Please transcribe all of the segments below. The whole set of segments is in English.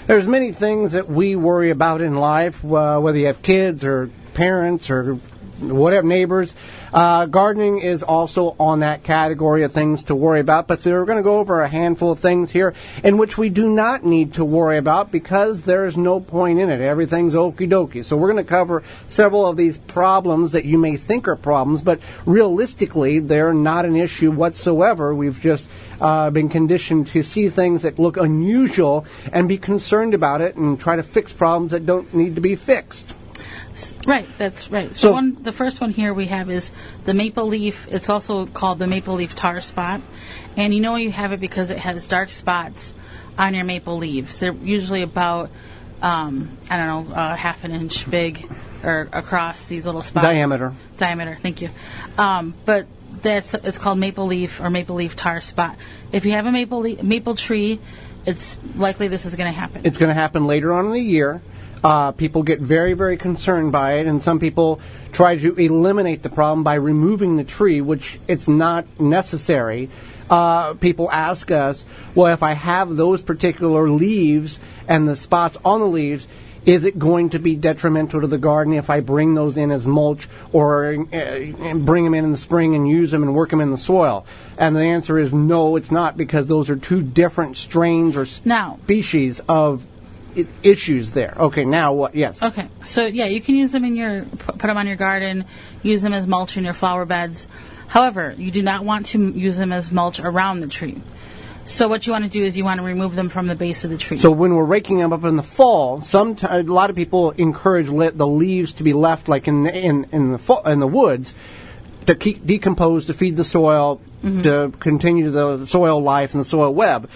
There's many things that we worry about in life, whether you have kids or parents or whatever, neighbors. Gardening is also on that category of things to worry about, but we're going to go over a handful of things here in which we do not need to worry about because there's no point in it. Everything's okie dokie. So we're going to cover several of these problems that you may think are problems, but realistically they're not an issue whatsoever. We've just been conditioned to see things that look unusual and be concerned about it and try to fix problems that don't need to be fixed. Right, that's right. So the first one here we have is the maple leaf. It's also called the maple leaf tar spot. And you know you have it because it has dark spots on your maple leaves. They're usually about, half an inch big or across these little spots. Diameter, thank you. But it's called maple leaf or maple leaf tar spot. If you have a maple tree, it's likely this is going to happen. It's going to happen later on in the year. People get very, very concerned by it, and some people try to eliminate the problem by removing the tree, which it's not necessary. People ask us, well, if I have those particular leaves and the spots on the leaves, is it going to be detrimental to the garden if I bring those in as mulch or bring them in the spring and use them and work them in the soil? And the answer is no, it's not, because those are two different strains or species of issues there. Okay, now what? Yes. Okay, so yeah, you can use them put them on your garden, use them as mulch in your flower beds. However, you do not want to use them as mulch around the tree. So what you want to do is you want to remove them from the base of the tree. So when we're raking them up in the fall, a lot of people encourage the leaves to be left like in the woods to decompose, to feed the soil, to continue the soil life and the soil web.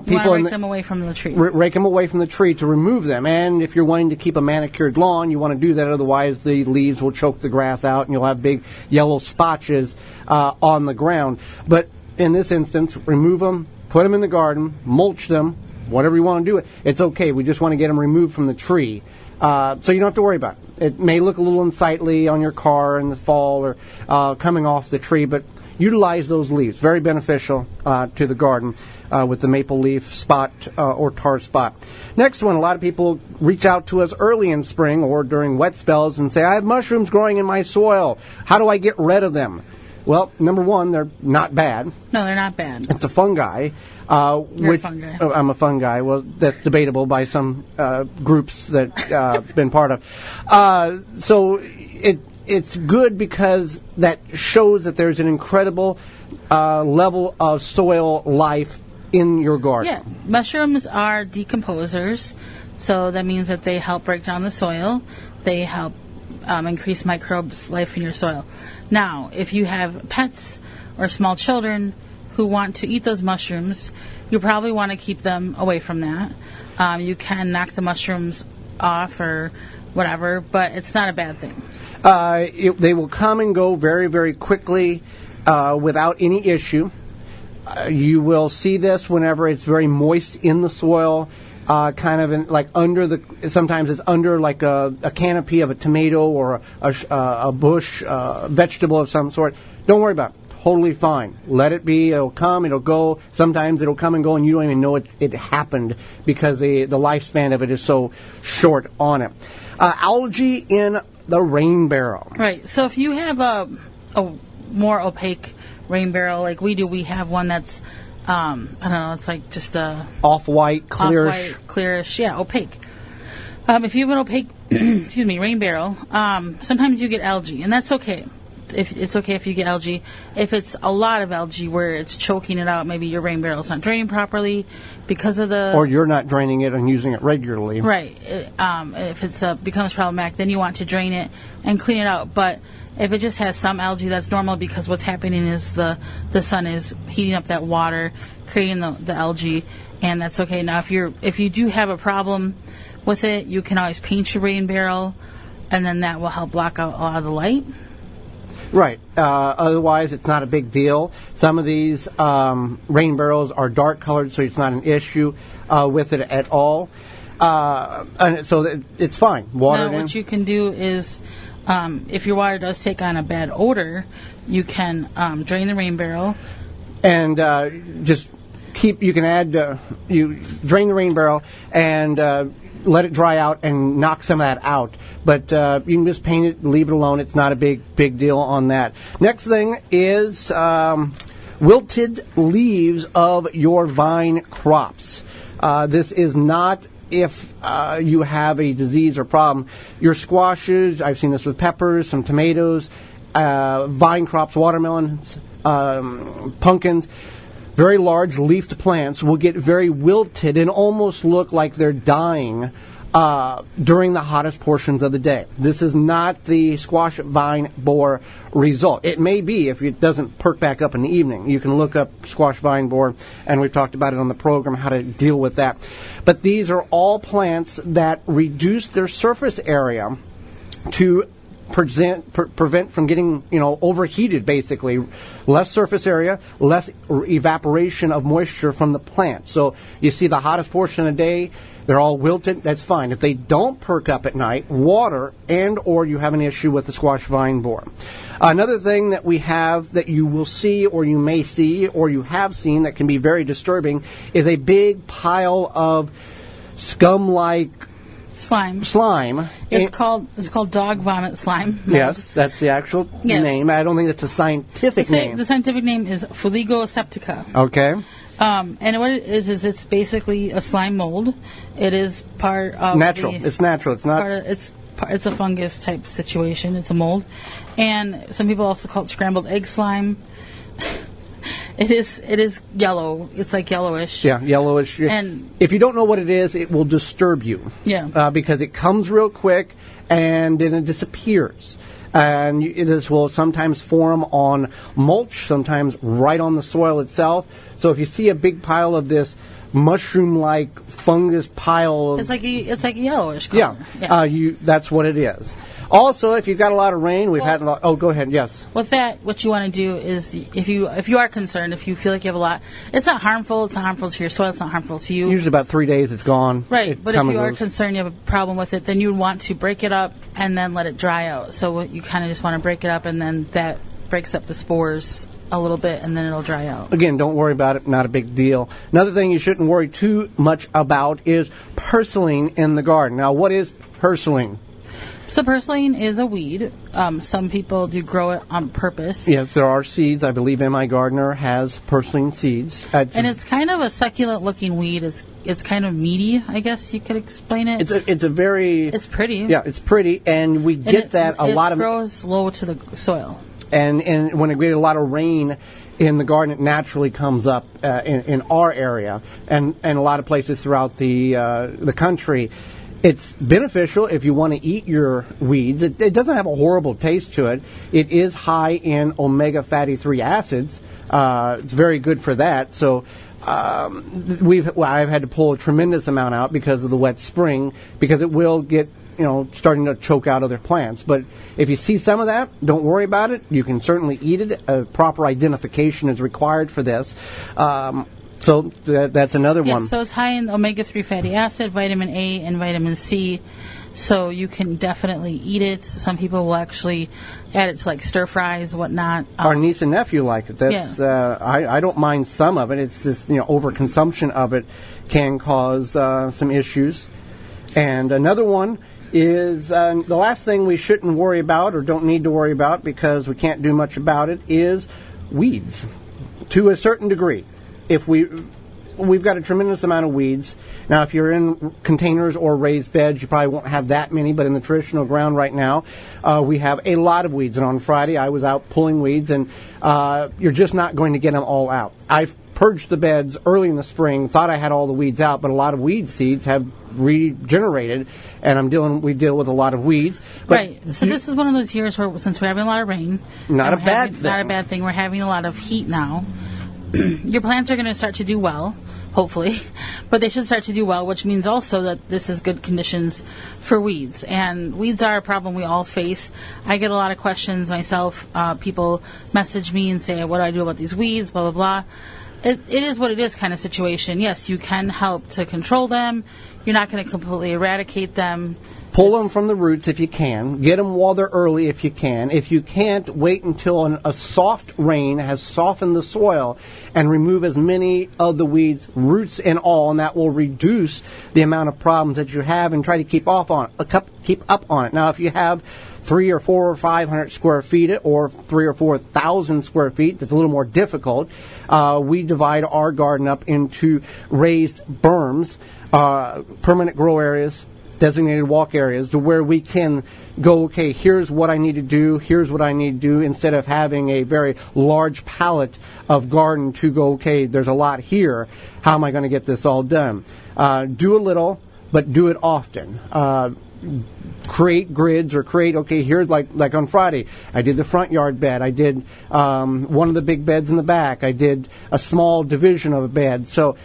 People rake them away from the tree. Rake them away from the tree to remove them. And if you're wanting to keep a manicured lawn, you want to do that. Otherwise, the leaves will choke the grass out, and you'll have big yellow spotches on the ground. But in this instance, remove them, put them in the garden, mulch them, whatever you want to do. It's okay. We just want to get them removed from the tree. So you don't have to worry about it. It may look a little unsightly on your car in the fall or coming off the tree, but utilize those leaves. Very beneficial to the garden with the maple leaf spot or tar spot. Next one, a lot of people reach out to us early in spring or during wet spells and say, I have mushrooms growing in my soil. How do I get rid of them? Well, number one, they're not bad. No, they're not bad. It's a fungi. You're a fungi. I'm a fungi. Well, that's debatable by some groups that I've been part of. So it's good because that shows that there's an incredible level of soil life in your garden. Yeah, mushrooms are decomposers, so that means that they help break down the soil. They help increase microbes' life in your soil. Now, if you have pets or small children who want to eat those mushrooms, you probably want to keep them away from that. You can knock the mushrooms off or whatever, but it's not a bad thing. They will come and go very, very quickly without any issue. You will see this whenever it's very moist in the soil. Kind of like sometimes it's under like a canopy of a tomato or a bush, vegetable of some sort. Don't worry about it. Totally fine. Let it be. It'll come, it'll go. Sometimes it'll come and go and you don't even know it happened because the lifespan of it is so short on it. Algae in the rain barrel. Right. So if you have a more opaque rain barrel like we do, we have one that's I don't know, it's like just a off-white, clearish. Off-white, clearish, yeah, opaque. If you have an opaque, rain barrel, sometimes you get algae, and that's okay. It's okay if you get algae. If it's a lot of algae where it's choking it out, maybe your rain barrel's not draining properly because of the... Or you're not draining it and using it regularly. Right. If it becomes problematic, then you want to drain it and clean it out. But if it just has some algae, that's normal because what's happening is the sun is heating up that water, creating the algae, and that's okay. Now, if you do have a problem with it, you can always paint your rain barrel, and then that will help block out a lot of the light. Right. Otherwise, it's not a big deal. Some of these rain barrels are dark colored, so it's not an issue with it at all. And so it's fine. Water it in. What you can do is, if your water does take on a bad odor, you can drain the rain barrel. And just you can add, you drain the rain barrel and let it dry out and knock some of that out. But you can just paint it, leave it alone. It's not a big deal on that. Next thing is wilted leaves of your vine crops. This is not if you have a disease or problem. Your squashes, I've seen this with peppers, some tomatoes, vine crops, watermelons, pumpkins, very large leafed plants will get very wilted and almost look like they're dying during the hottest portions of the day. This is not the squash vine borer result. It may be if it doesn't perk back up in the evening. You can look up squash vine borer, and we've talked about it on the program, how to deal with that. But these are all plants that reduce their surface area to prevent from getting, overheated, basically. Less surface area, less evaporation of moisture from the plant. So you see the hottest portion of the day, they're all wilted, that's fine. If they don't perk up at night, water and or you have an issue with the squash vine borer. Another thing that we have that you will see or you may see or you have seen that can be very disturbing is a big pile of scum-like slime. It's called dog vomit slime. Yes, that's the actual name. I don't think it's a scientific name. The scientific name is Fuligo septica. Okay. And what it is it's basically a slime mold. It is part of natural. It's natural. It's not. It's a fungus type situation. It's a mold, and some people also call it scrambled egg slime. It is yellow. It's like yellowish. Yeah, yellowish. And if you don't know what it is, it will disturb you. Yeah. Because it comes real quick and then it disappears. And this will sometimes form on mulch, sometimes right on the soil itself. So if you see a big pile of this mushroom-like fungus pile, it's like yellowish color. Yeah. That's what it is. Also, if you've got a lot of rain, had a lot. Oh, go ahead. Yes. With that, what you want to do is, if you are concerned, if you feel like you have a lot, it's not harmful. It's not harmful to your soil. It's not harmful to you. Usually about 3 days, it's gone. Right. But if you are concerned, you have a problem with it, then you want to break it up and then let it dry out. So you kind of just want to break it up, and then that breaks up the spores a little bit, and then it'll dry out. Again, don't worry about it. Not a big deal. Another thing you shouldn't worry too much about is purslane in the garden. Now, what is purslane? So purslane is a weed. Some people do grow it on purpose. Yes, there are seeds. I believe M.I. Gardner has purslane seeds. And it's kind of a succulent-looking weed. It's kind of meaty, I guess you could explain it. It's pretty. Yeah, it's pretty, and we get it grows low to the soil. And when we get a lot of rain in the garden, it naturally comes up in our area and a lot of places throughout the country. It's beneficial if you want to eat your weeds. It doesn't have a horrible taste to it. It is high in omega fatty 3 acids. It's very good for that. So I've had to pull a tremendous amount out because of the wet spring, because it will get starting to choke out other plants. But if you see some of that, don't worry about it. You can certainly eat it. A proper identification is required for this. So that's another one. So it's high in omega-3 fatty acid, vitamin A, and vitamin C. So you can definitely eat it. Some people will actually add it to like stir fries, whatnot. Our niece and nephew like it. I don't mind some of it. It's just overconsumption of it can cause some issues. And another one is the last thing we shouldn't worry about or don't need to worry about because we can't do much about it is weeds to a certain degree. If we've got a tremendous amount of weeds. Now, if you're in containers or raised beds, you probably won't have that many, but in the traditional ground right now, we have a lot of weeds. And on Friday, I was out pulling weeds, and you're just not going to get them all out. I've purged the beds early in the spring, thought I had all the weeds out, but a lot of weed seeds have regenerated, and we deal with a lot of weeds. But right. So this is one of those years where, since we're having a lot of rain, not a bad thing. We're having a lot of heat now. Your plants are going to start to do well, hopefully, but they should start to do well, which means also that this is good conditions for weeds. And weeds are a problem we all face. I get a lot of questions myself. People message me and say, what do I do about these weeds, blah, blah, blah. It is what it is kind of situation. Yes, you can help to control them. You're not going to completely eradicate them. Pull them from the roots if you can. Get them while they're early if you can. If you can't, wait until a soft rain has softened the soil and remove as many of the weeds, roots and all, and that will reduce the amount of problems that you have, and try to keep up on it. Now, if you have 300 or 400 or 500 square feet or 3,000 or 4,000 square feet, that's a little more difficult. We divide our garden up into raised berms, permanent grow areas, designated walk areas, to where we can go, okay, here's what I need to do, here's what I need to do, instead of having a very large palette of garden to go, okay, there's a lot here, how am I going to get this all done? Do a little, but do it often. Create grids, or create, okay, here's like on Friday, I did the front yard bed, I did one of the big beds in the back, I did a small division of a bed, so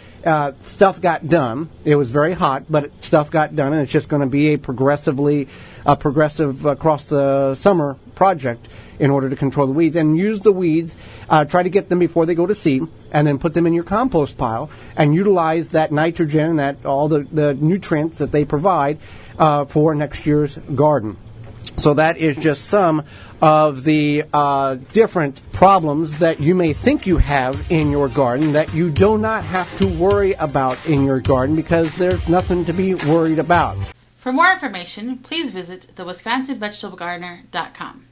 stuff got done. It was very hot, but stuff got done, and it's just going to be a progressive across the summer project in order to control the weeds. And use the weeds, try to get them before they go to seed, and then put them in your compost pile, and utilize that nitrogen, that all the nutrients that they provide for next year's garden. So that is just some of the different problems that you may think you have in your garden that you do not have to worry about in your garden, because there's nothing to be worried about. For more information, please visit thewisconsinvegetablegardener.com.